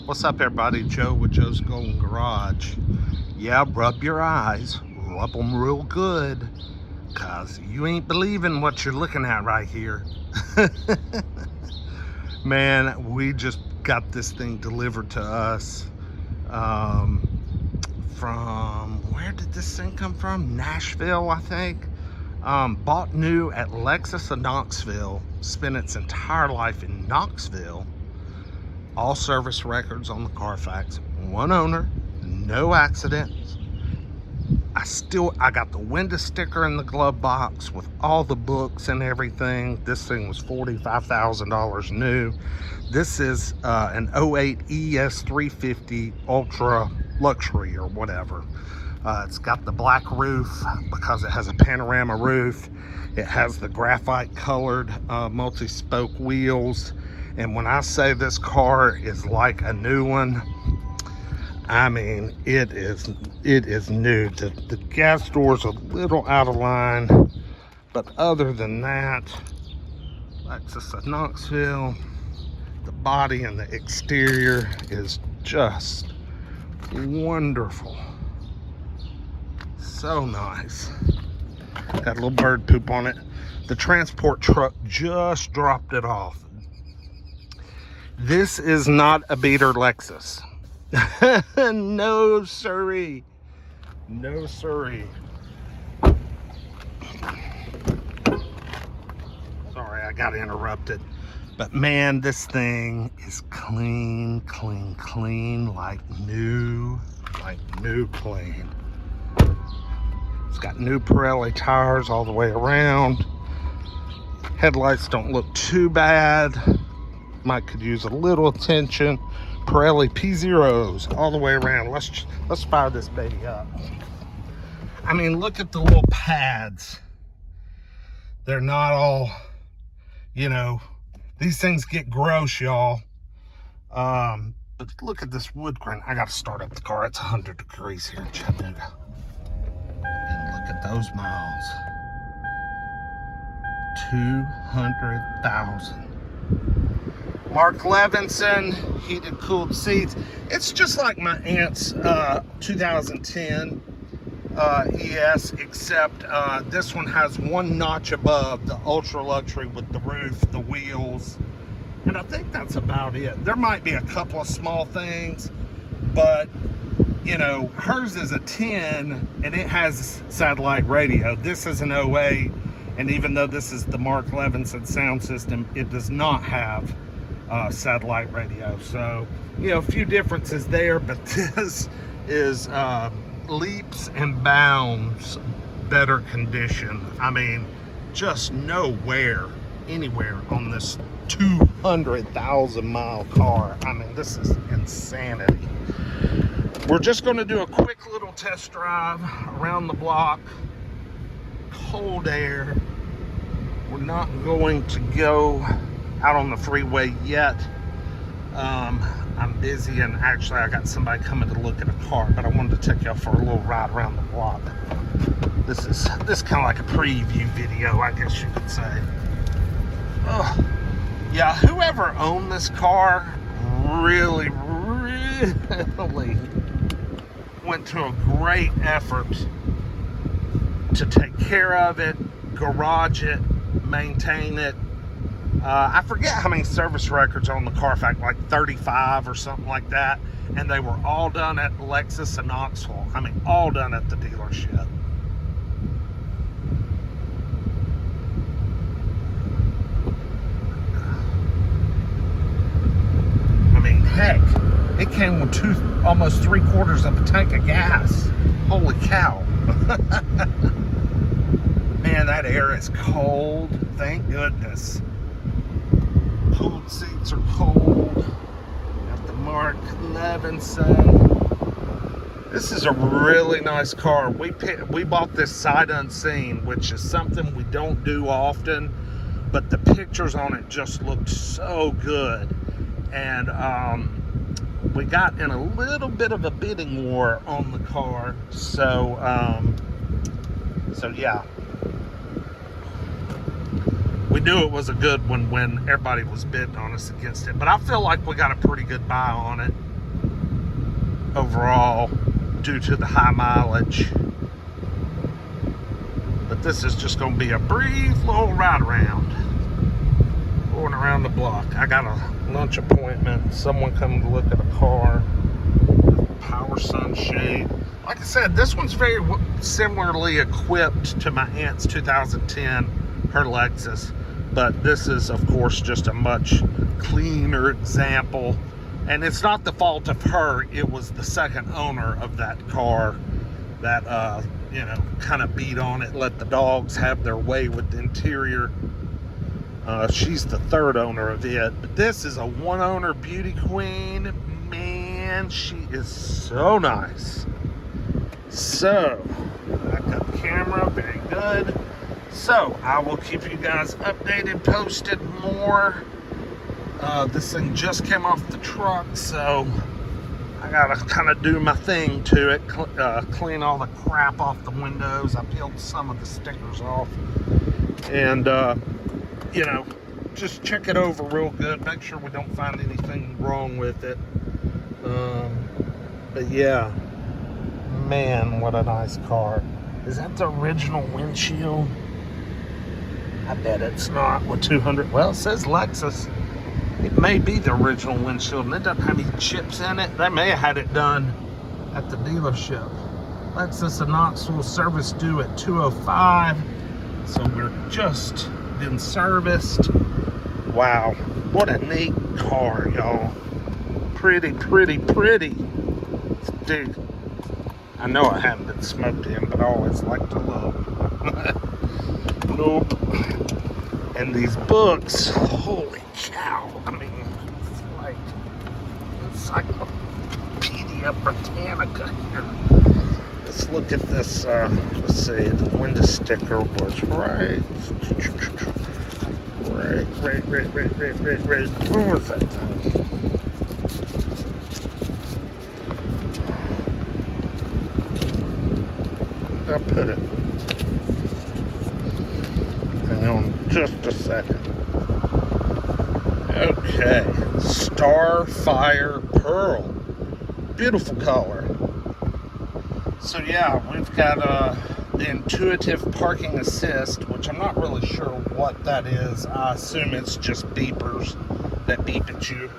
What's up, everybody? Joe with Joe's Golden Garage. Yeah, rub your eyes, rub them real good, cause you ain't believing what you're looking at right here. Man, we just got this thing delivered to us from, where did this thing come from? Nashville, I think. Bought new at Lexus of Knoxville, spent its entire life in Knoxville. All service records on the Carfax, one owner, no accidents. I got the window sticker in the glove box with all the books and everything. This thing was $45,000 new. This is an 08 ES350 Ultra Luxury or whatever. It's got the black roof because it has a panorama roof. It has the graphite colored multi-spoke wheels. And when I say this car is like a new one, I mean, it is new. The gas door's a little out of line, but other than that, Lexus of Knoxville, the body and the exterior is just wonderful. So nice. Got a little bird poop on it. The transport truck just dropped it off. This is not a beater Lexus. No siree. No siree. Sorry, I got interrupted. But man, this thing is clean, clean, clean, like new clean. It's got new Pirelli tires all the way around. Headlights don't look too bad. Might could use a little attention. Pirelli P0s all the way around. Let's fire this baby up. I mean, look at the little pads. They're not all, you know, these things get gross, y'all. But look at this wood grain. I gotta start up the car. It's 100 degrees here in Chattanooga. And look at those miles. 200,000. Mark Levinson, heated cooled seats. It's just like my aunt's 2010 ES, except this one has one notch above the ultra luxury with the roof, the wheels, and I think that's about it. There might be a couple of small things, but you know, hers is a 10 and it has satellite radio. This is an 08, and even though this is the Mark Levinson sound system, it does not have satellite radio. So, you know, a few differences there, but this is leaps and bounds better condition. I mean, just anywhere on this 200,000 mile car. I mean, this is insanity. We're just going to do a quick little test drive around the block. Cold air. We're not going to go out on the freeway yet. I'm busy, and actually I got somebody coming to look at a car, but I wanted to take y'all for a little ride around the block. This is kind of like a preview video, I guess you could say. Oh, yeah, whoever owned this car really went to a great effort to take care of it, garage it, maintain it. I forget how many service records on the Carfax, like 35 or something like that. And they were all done at Lexus of Knoxville. I mean, all done at the dealership. I mean, heck, it came with almost 3/4 of a tank of gas. Holy cow. Man, that air is cold. Thank goodness. Cooled seats are cold. Got the Mark Levinson. This is a really nice car. We bought this sight unseen, which is something we don't do often, but the pictures on it just looked so good. And we got in a little bit of a bidding war on the car. So yeah. We knew it was a good one when everybody was bidding on us against it, but I feel like we got a pretty good buy on it. overall due to the high mileage. But this is just going to be a brief little ride around. Going around the block. I got a lunch appointment. Someone coming to look at a car. Power sunshade. Like I said, this one's very similarly equipped to my aunt's 2010, her Lexus. But this is, of course, just a much cleaner example. And it's not the fault of her. It was the second owner of that car that, you know, kind of beat on it, let the dogs have their way with the interior. She's the third owner of it. But this is a one-owner beauty queen. Man, she is so nice. So, back up camera, very good. So, I will keep you guys updated, posted more. This thing just came off the truck, so I gotta kind of do my thing to it, clean all the crap off the windows. I peeled some of the stickers off, and you know, just check it over real good, make sure we don't find anything wrong with it. But yeah, man, what a nice car. Is that the original windshield? I bet it's not with 200. Well, it says Lexus. It may be the original windshield, and it doesn't have any chips in it. They may have had it done at the dealership. Lexus and Knoxville service due at 2:05. So we're just been serviced. Wow, what a neat car, y'all. Pretty, pretty, pretty. Dude, I know I haven't been smoked in, but I always like to look. Nope. And these books, holy cow. I mean, it's like Encyclopedia Britannica here. Let's look at this, let's see, the window sticker was right. Where was that thing? I put it. Hang on just a second. Okay. Starfire Pearl. Beautiful color. So yeah, we've got the intuitive parking assist, which I'm not really sure what that is. I assume it's just beepers that beep at you.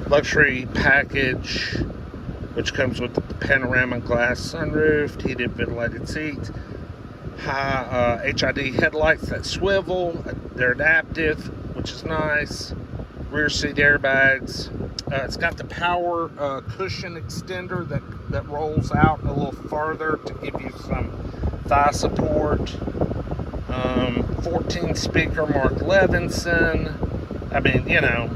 Luxury package, which comes with the panoramic glass sunroof, heated ventilated seats, high HID headlights that swivel. They're adaptive, which is nice. Rear seat airbags. It's got the power cushion extender that rolls out a little farther to give you some thigh support. 14 speaker Mark Levinson. I mean, you know,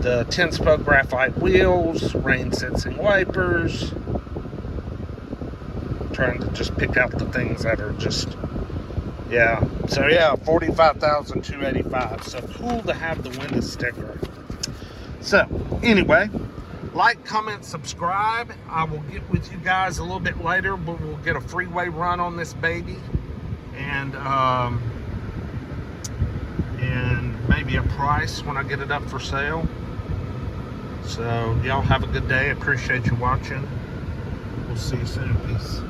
the 10-spoke graphite wheels, rain sensing wipers. Trying to just pick out the things that are just, yeah. So yeah, $45,285. So cool to have the window sticker. So anyway, like, comment, subscribe. I will get with you guys a little bit later, but we'll get a freeway run on this baby, and maybe a price when I get it up for sale. So y'all have a good day. Appreciate you watching. We'll see you soon. Peace.